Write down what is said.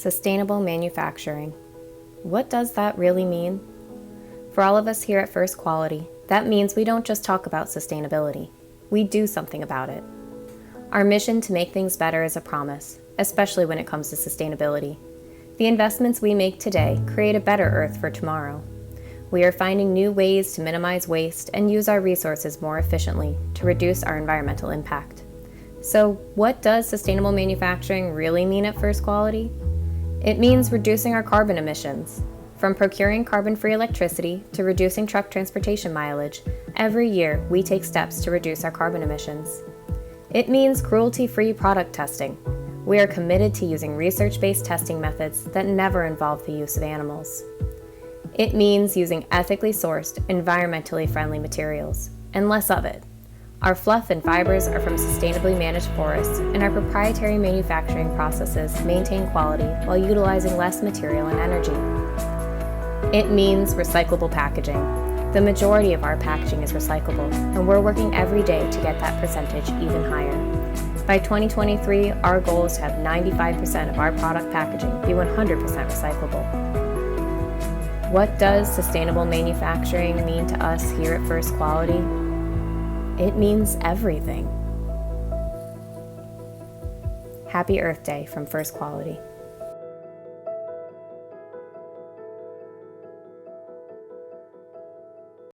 Sustainable manufacturing. What does that really mean? For all of us here at First Quality, that means we don't just talk about sustainability. We do something about it. Our mission to make things better is a promise, especially when it comes to sustainability. The investments we make today create a better Earth for tomorrow. We are finding new ways to minimize waste and use our resources more efficiently to reduce our environmental impact. So, what does sustainable manufacturing really mean at First Quality? It means reducing our carbon emissions. From procuring carbon-free electricity to reducing truck transportation mileage, every year we take steps to reduce our carbon emissions. It means cruelty-free product testing. We are committed to using research-based testing methods that never involve the use of animals. It means using ethically sourced, environmentally friendly materials, and less of it. Our fluff and fibers are from sustainably managed forests, and our proprietary manufacturing processes maintain quality while utilizing less material and energy. It means recyclable packaging. The majority of our packaging is recyclable, and we're working every day to get that percentage even higher. By 2023, our goal is to have 95% of our product packaging be 100% recyclable. What does sustainable manufacturing mean to us here at First Quality? It means everything. Happy Earth Day from First Quality.